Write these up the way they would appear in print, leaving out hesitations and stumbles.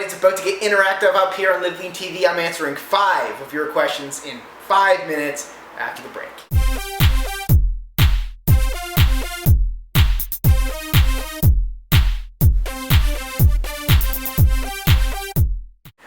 it's about to get interactive up here on LiveLeanTV. I'm answering 5 of your questions in 5 minutes after the break.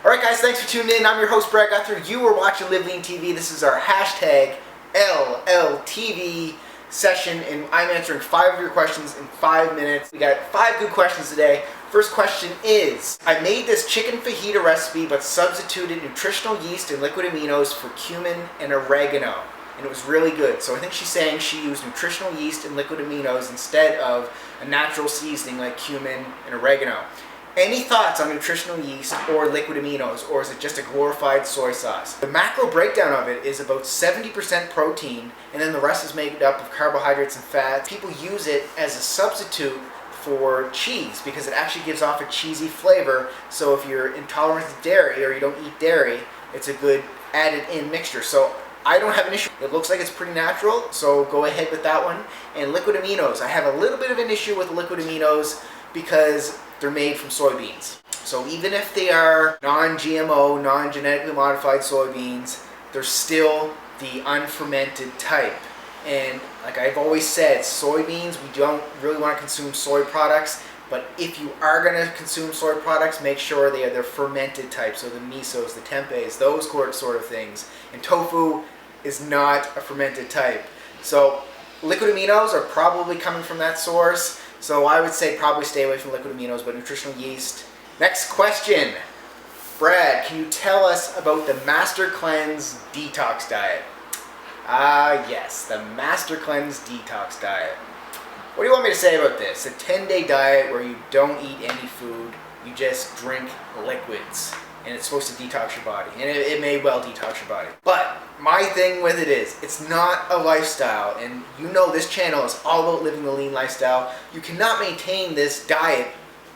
Alright guys, thanks for tuning in. I'm your host Brad Guthrie. You are watching LiveLeanTV. This is our hashtag LLTV session, and I'm answering 5 of your questions in 5 minutes. We got 5 good questions today. First question is, I made this chicken fajita recipe but substituted nutritional yeast and liquid aminos for cumin and oregano, and it was really good. So I think she's saying she used nutritional yeast and liquid aminos instead of a natural seasoning like cumin and oregano. Any thoughts on nutritional yeast or liquid aminos, or is it just a glorified soy sauce? The macro breakdown of it is about 70% protein, and then the rest is made up of carbohydrates and fats. People use it as a substitute for cheese because it actually gives off a cheesy flavor. So if you're intolerant to dairy or you don't eat dairy, it's a good added in mixture. So I don't have an issue. It looks like it's pretty natural, so go ahead with that one. And liquid aminos, I have a little bit of an issue with liquid aminos because they're made from soybeans. So even if they are non-GMO, non-genetically modified soybeans, they're still the unfermented type. And like I've always said, soybeans, we don't really want to consume soy products, but if you are going to consume soy products, make sure they are the fermented type, so the misos, the tempehs, those sort of things. And tofu is not a fermented type. So liquid aminos are probably coming from that source. So I would say probably stay away from liquid aminos, but nutritional yeast. Next question. Brad, can you tell us about the Master Cleanse Detox Diet? Yes, the Master Cleanse Detox Diet. What do you want me to say about this? A 10-day diet where you don't eat any food, you just drink liquids. And it's supposed to detox your body. And it may well detox your body. But my thing with it is, it's not a lifestyle. And you know this channel is all about living the lean lifestyle. You cannot maintain this diet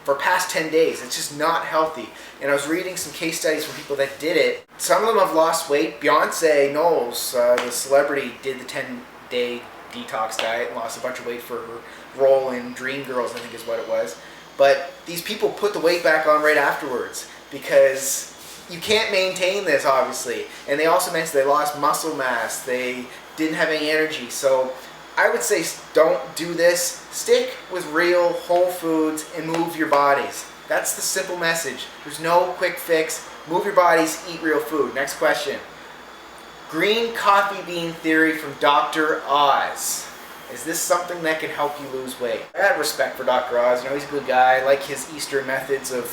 for past 10 days. It's just not healthy. And I was reading some case studies from people that did it. Some of them have lost weight. Beyonce Knowles, the celebrity, did the 10-day detox diet and lost a bunch of weight for her role in Dreamgirls, I think is what it was. But these people put the weight back on right afterwards, because you can't maintain this, obviously. And they also mentioned they lost muscle mass, they didn't have any energy. So I would say don't do this. Stick with real whole foods and move your bodies. That's the simple message. There's no quick fix. Move your bodies, eat real food. Next question. Green coffee bean theory from Dr. Oz. Is this something that can help you lose weight? I have respect for Dr. Oz. You know, he's a good guy. I like his Eastern methods of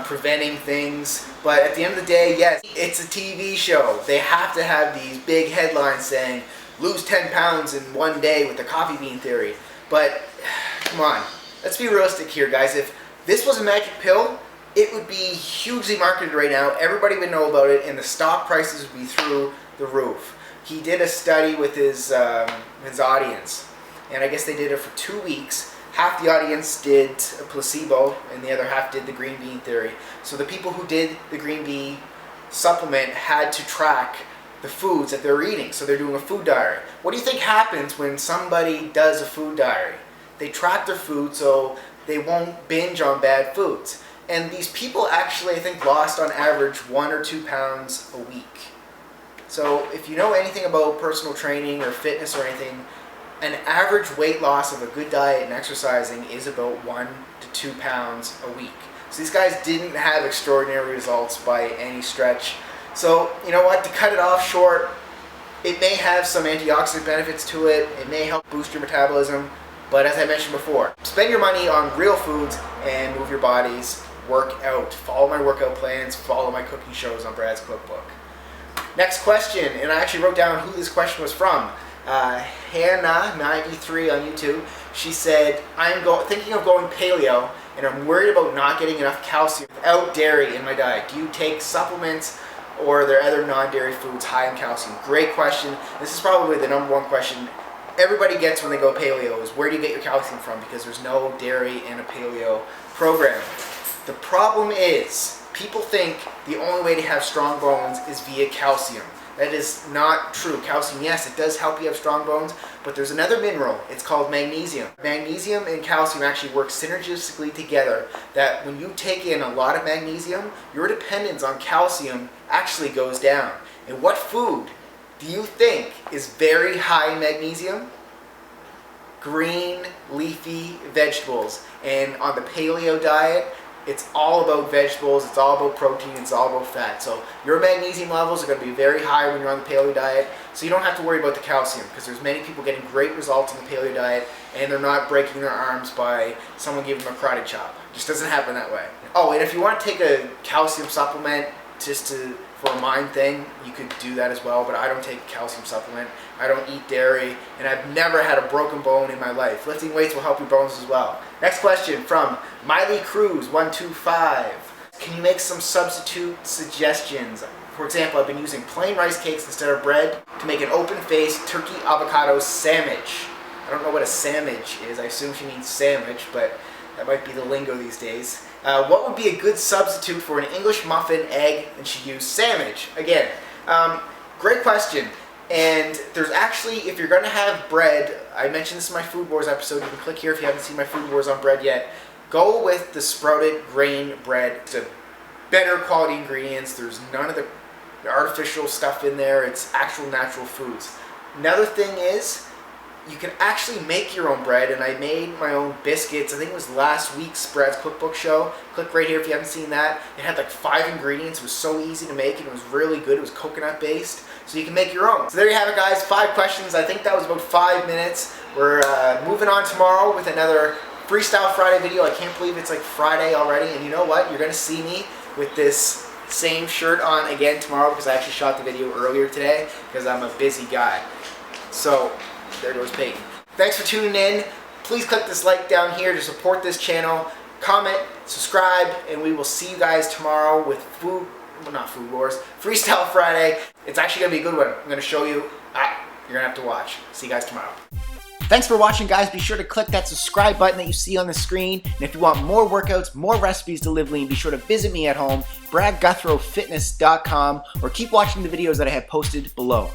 preventing things, but at the end of the day, yes, it's a TV show. They have to have these big headlines saying lose 10 pounds in one day with the coffee bean theory. But come on, let's be realistic here, guys. If this was a magic pill, it would be hugely marketed right now. Everybody would know about it, and the stock prices would be through the roof. He did a study with his audience, and I guess they did it for 2 weeks. Half the audience did a placebo, and the other half did the green bean theory. So the people who did the green bean supplement had to track the foods that they're eating. So they're doing a food diary. What do you think happens when somebody does a food diary? They track their food so they won't binge on bad foods. And these people actually, I think, lost on average 1 or 2 pounds a week. So if you know anything about personal training or fitness or anything, an average weight loss of a good diet and exercising is about 1 to 2 pounds a week. So these guys didn't have extraordinary results by any stretch. So you know what, to cut it off short, it may have some antioxidant benefits to it, it may help boost your metabolism, but as I mentioned before, spend your money on real foods and move your bodies, work out. Follow my workout plans, follow my cooking shows on Brad's Cookbook. Next question, and I actually wrote down who this question was from. Hannah93 on YouTube. She said, I'm thinking of going paleo, and I'm worried about not getting enough calcium without dairy in my diet. Do you take supplements, or are there other non-dairy foods high in calcium? Great question. This is probably the #1 question everybody gets when they go paleo, is where do you get your calcium from? Because there's no dairy in a paleo program. The problem is, people think the only way to have strong bones is via calcium. That is not true. Calcium, yes, it does help you have strong bones, but there's another mineral. It's called magnesium. Magnesium and calcium actually work synergistically together, that when you take in a lot of magnesium, your dependence on calcium actually goes down. And what food do you think is very high in magnesium? Green, leafy vegetables. And on the Paleo Diet, it's all about vegetables, it's all about protein, it's all about fat. So your magnesium levels are going to be very high when you're on the Paleo Diet, so you don't have to worry about the calcium, because there's many people getting great results on the Paleo Diet and they're not breaking their arms by someone giving them a karate chop. It just doesn't happen that way. Oh, and if you want to take a calcium supplement for a mind thing, you could do that as well, but I don't take a calcium supplement. I don't eat dairy, and I've never had a broken bone in my life. Lifting weights will help your bones as well. Next question from Miley Cruz 125. Can you make some substitute suggestions? For example, I've been using plain rice cakes instead of bread to make an open-faced turkey avocado sandwich. I don't know what a sandwich is. I assume she means sandwich, but that might be the lingo these days. What would be a good substitute for an English muffin, egg, and she used sandwich? Again, great question. And there's actually, if you're going to have bread, I mentioned this in my Food Wars episode, you can click here if you haven't seen my Food Wars on bread yet, go with the sprouted grain bread. It's a better quality ingredients, there's none of the artificial stuff in there, it's actual natural foods. Another thing is, you can actually make your own bread, and I made my own biscuits. I think it was last week's Brad's Cookbook show. Click right here if you haven't seen that. It had like 5 ingredients. It was so easy to make, and it was really good. It was coconut based, so you can make your own. So there you have it, guys. 5 questions. I think that was about 5 minutes. We're moving on tomorrow with another Freestyle Friday video. I can't believe it's like Friday already, and you know what? You're going to see me with this same shirt on again tomorrow, because I actually shot the video earlier today because I'm a busy guy. So there goes Peyton. Thanks for tuning in. Please click this like down here to support this channel. Comment, subscribe, and we will see you guys tomorrow with not Food Wars, Freestyle Friday. It's actually going to be a good one. I'm going to show you. You're going to have to watch. See you guys tomorrow. Thanks for watching, guys. Be sure to click that subscribe button that you see on the screen. And if you want more workouts, more recipes to live lean, be sure to visit me at home, bradguthrowfitness.com, or keep watching the videos that I have posted below.